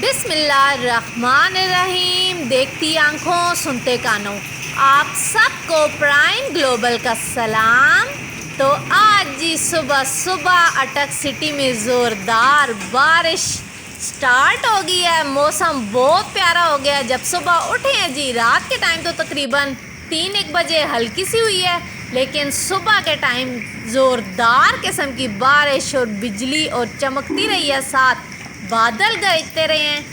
बिस्मिल्लाहिर्रहमानिर्रहीम। देखती आंखों सुनते कानों, आप सबको प्राइम ग्लोबल का सलाम। तो आज जी सुबह सुबह अटक सिटी में ज़ोरदार बारिश स्टार्ट हो गई है। मौसम बहुत प्यारा हो गया। जब सुबह उठे हैं जी, रात के टाइम तो तकरीबन 3-1 बजे हल्की सी हुई है, लेकिन सुबह के टाइम ज़ोरदार किस्म की बारिश और बिजली और चमकती रही है, साथ बादल गरजते रहे हैं।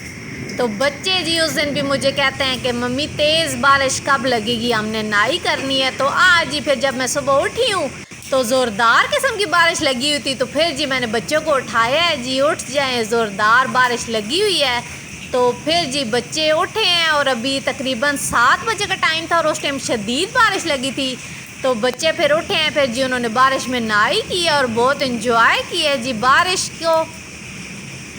तो बच्चे जी उस दिन भी मुझे कहते हैं कि मम्मी तेज़ बारिश कब लगेगी, हमने नाई करनी है। तो आज जी फिर जब मैं सुबह उठी हूँ तो ज़ोरदार किस्म की बारिश लगी हुई थी। तो फिर जी मैंने बच्चों को उठाया है, जी उठ जाएं, ज़ोरदार बारिश लगी हुई है। तो फिर जी बच्चे उठे हैं और अभी तकरीबन 7 बजे का टाइम था और उस टाइम शदीद बारिश लगी थी। तो बच्चे फिर उठे हैं, फिर जी उन्होंने बारिश में नाई की और बहुत इन्जॉय किया जी बारिश को।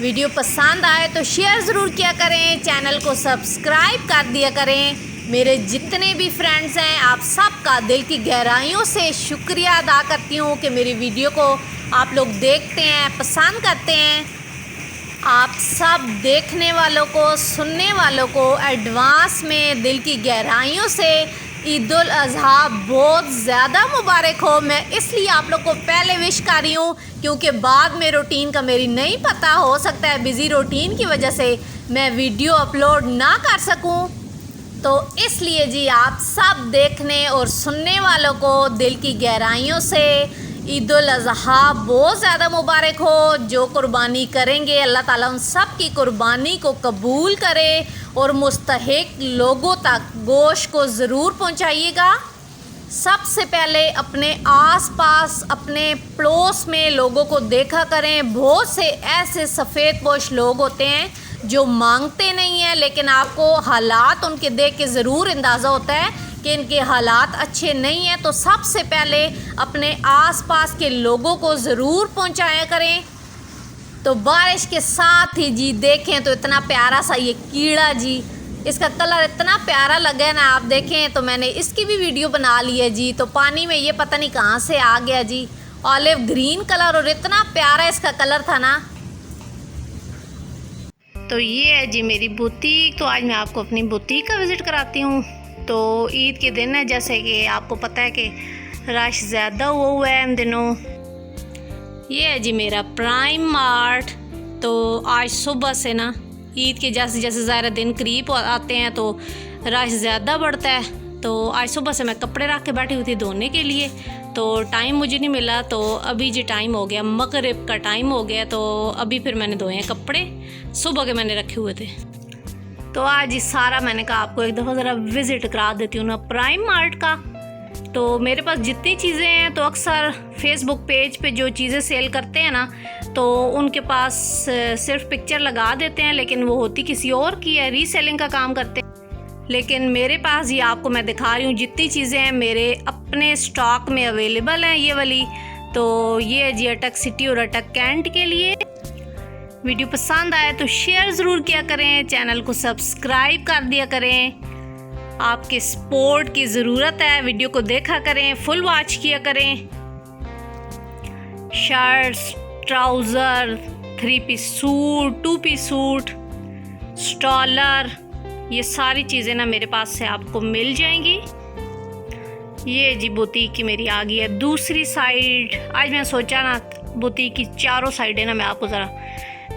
वीडियो पसंद आए तो शेयर ज़रूर किया करें, चैनल को सब्सक्राइब कर दिया करें। मेरे जितने भी फ्रेंड्स हैं, आप सबका दिल की गहराइयों से शुक्रिया अदा करती हूँ कि मेरी वीडियो को आप लोग देखते हैं, पसंद करते हैं। आप सब देखने वालों को, सुनने वालों को एडवांस में दिल की गहराइयों से ईद उल अज़हा बहुत ज़्यादा मुबारक हो। मैं इसलिए आप लोग को पहले विश कर रही हूँ क्योंकि बाद में रूटीन का मेरी नहीं पता, हो सकता है बिज़ी रूटीन की वजह से मैं वीडियो अपलोड ना कर सकूँ। तो इसलिए जी आप सब देखने और सुनने वालों को दिल की गहराइयों से ईद उल अज़हा बहुत ज़्यादा मुबारक हो। जो कुर्बानी करेंगे अल्लाह ताला उन सब की कुर्बानी को कबूल करे और मुस्तहिक लोगों तक गोश्त को ज़रूर पहुंचाइएगा। सबसे पहले अपने आसपास, अपने पड़ोस में लोगों को देखा करें। बहुत से ऐसे सफ़ेद पोश लोग होते हैं जो मांगते नहीं हैं, लेकिन आपको हालात उनके देख के ज़रूर अंदाज़ा होता है कि इनके हालात अच्छे नहीं हैं। तो सबसे पहले अपने आसपास के लोगों को ज़रूर पहुंचाया करें। तो बारिश के साथ ही जी देखें तो इतना प्यारा सा ये कीड़ा जी, इसका कलर इतना प्यारा लगा है ना, आप देखें। तो मैंने इसकी भी वीडियो बना ली है जी। तो पानी में ये पता नहीं कहाँ से आ गया जी, ऑलिव ग्रीन कलर, और इतना प्यारा इसका कलर था ना। तो ये है जी मेरी बुटीक। तो आज मैं आपको अपनी बुटीक का विज़िट कराती हूँ। तो ईद के दिन है, जैसे कि आपको पता है कि रश ज़्यादा हुआ है इन दिनों। ये है जी मेरा प्राइम मार्ट। तो आज सुबह से ना ईद के जैसे जैसे ज़्यादा दिन करीब आते हैं तो रश ज़्यादा बढ़ता है। तो आज सुबह से मैं कपड़े रख के बैठी हुई थी धोने के लिए, तो टाइम मुझे नहीं मिला। तो अभी जी टाइम हो गया, मगरिब का टाइम हो गया। तो अभी फिर मैंने धोए हैं कपड़े, सुबह के मैंने रखे हुए थे। तो आज ही सारा मैंने कहा आपको एक दफ़ा ज़रा विज़िट करा देती हूँ ना प्राइम मार्ट का। तो मेरे पास जितनी चीज़ें हैं, तो अक्सर फेसबुक पेज पे जो चीज़ें सेल करते हैं ना, तो उनके पास सिर्फ पिक्चर लगा देते हैं, लेकिन वो होती किसी और की है, रीसेलिंग का काम करते हैं। लेकिन मेरे पास ये आपको मैं दिखा रही हूँ जितनी चीज़ें हैं मेरे अपने स्टॉक में अवेलेबल हैं ये वाली। तो ये है जी अटक सिटी और अटक कैंट के लिए। वीडियो पसंद आए तो शेयर ज़रूर किया करें, चैनल को सब्सक्राइब कर दिया करें। आपके सपोर्ट की ज़रूरत है, वीडियो को देखा करें, फुल वॉच किया करें। Shirts, trouser, 3 piece suit, 2 piece suit, stole, ये सारी चीज़ें ना मेरे पास से आपको मिल जाएंगी। ये जी बुटीक की मेरी आ गई है दूसरी साइड। आज मैं सोचा ना बुटीक की चारों साइडें ना मैं आपको ज़रा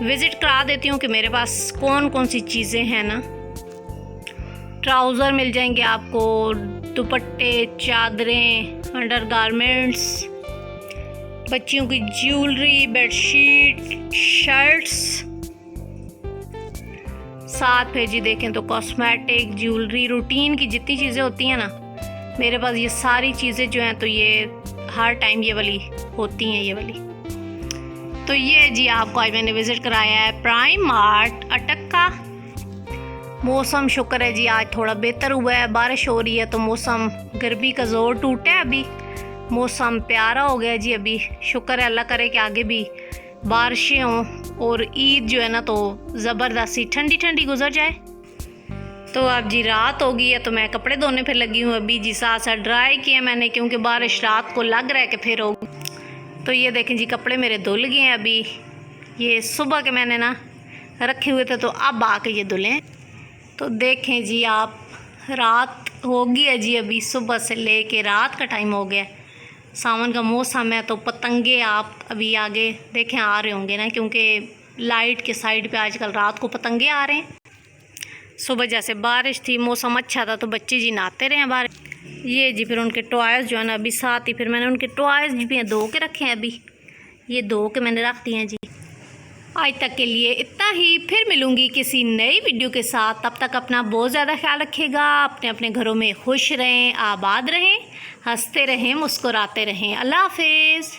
विज़िट करा देती हूँ कि मेरे पास कौन कौन सी चीज़ें हैं ना। ट्राउज़र मिल जाएंगे आपको, दुपट्टे, चादरें, अंडरगारमेंट्स, बच्चियों की ज्वेलरी, बेडशीट, शर्ट्स, साथ फिर जी देखें तो कॉस्मेटिक, ज्वेलरी, रूटीन की जितनी चीज़ें होती हैं ना, मेरे पास ये सारी चीज़ें जो हैं तो ये हर टाइम ये वाली होती हैं, ये वाली। तो ये जी आपको आज मैंने विज़िट कराया है प्राइम मार्ट अटक का। मौसम शुक्र है जी आज थोड़ा बेहतर हुआ है, बारिश हो रही है तो मौसम गर्मी का ज़ोर टूटा है। अभी मौसम प्यारा हो गया जी। अभी शुक्र है, अल्लाह करे कि आगे भी बारिशें हों और ईद जो है ना तो ज़बरदस्ती ठंडी ठंडी गुजर जाए। तो अब जी रात हो गई है तो मैं कपड़े धोने फिर लगी हूँ। अभी जी साथ साथ ड्राई किए मैंने क्योंकि बारिश रात को लग रहा है कि फिर होगी। तो ये देखें जी कपड़े मेरे धुल गए हैं। अभी ये सुबह के मैंने ना रखे हुए थे तो अब आके ये धुलें। तो देखें जी आप, रात हो गई है जी, अभी सुबह से लेके रात का टाइम हो गया। सावन का मौसम है तो पतंगे आप अभी आगे देखें आ रहे होंगे ना, क्योंकि लाइट के साइड पे आजकल रात को पतंगे आ रहे हैं। सुबह जैसे बारिश थी, मौसम अच्छा था तो बच्चे जी नहाते रहे हैं बाहर। ये जी फिर उनके टॉयज़ जो है ना अभी साथ ही, फिर मैंने उनके टॉयज़ भी धो के रखे हैं, अभी ये धो के मैंने रख दिए हैं जी। आज तक के लिए इतना ही, फिर मिलूंगी किसी नई वीडियो के साथ। तब तक अपना बहुत ज़्यादा ख्याल रखिएगा, अपने अपने घरों में खुश रहें, आबाद रहें, हंसते रहें, मुस्कुराते रहें। अल्लाह हाफिज़।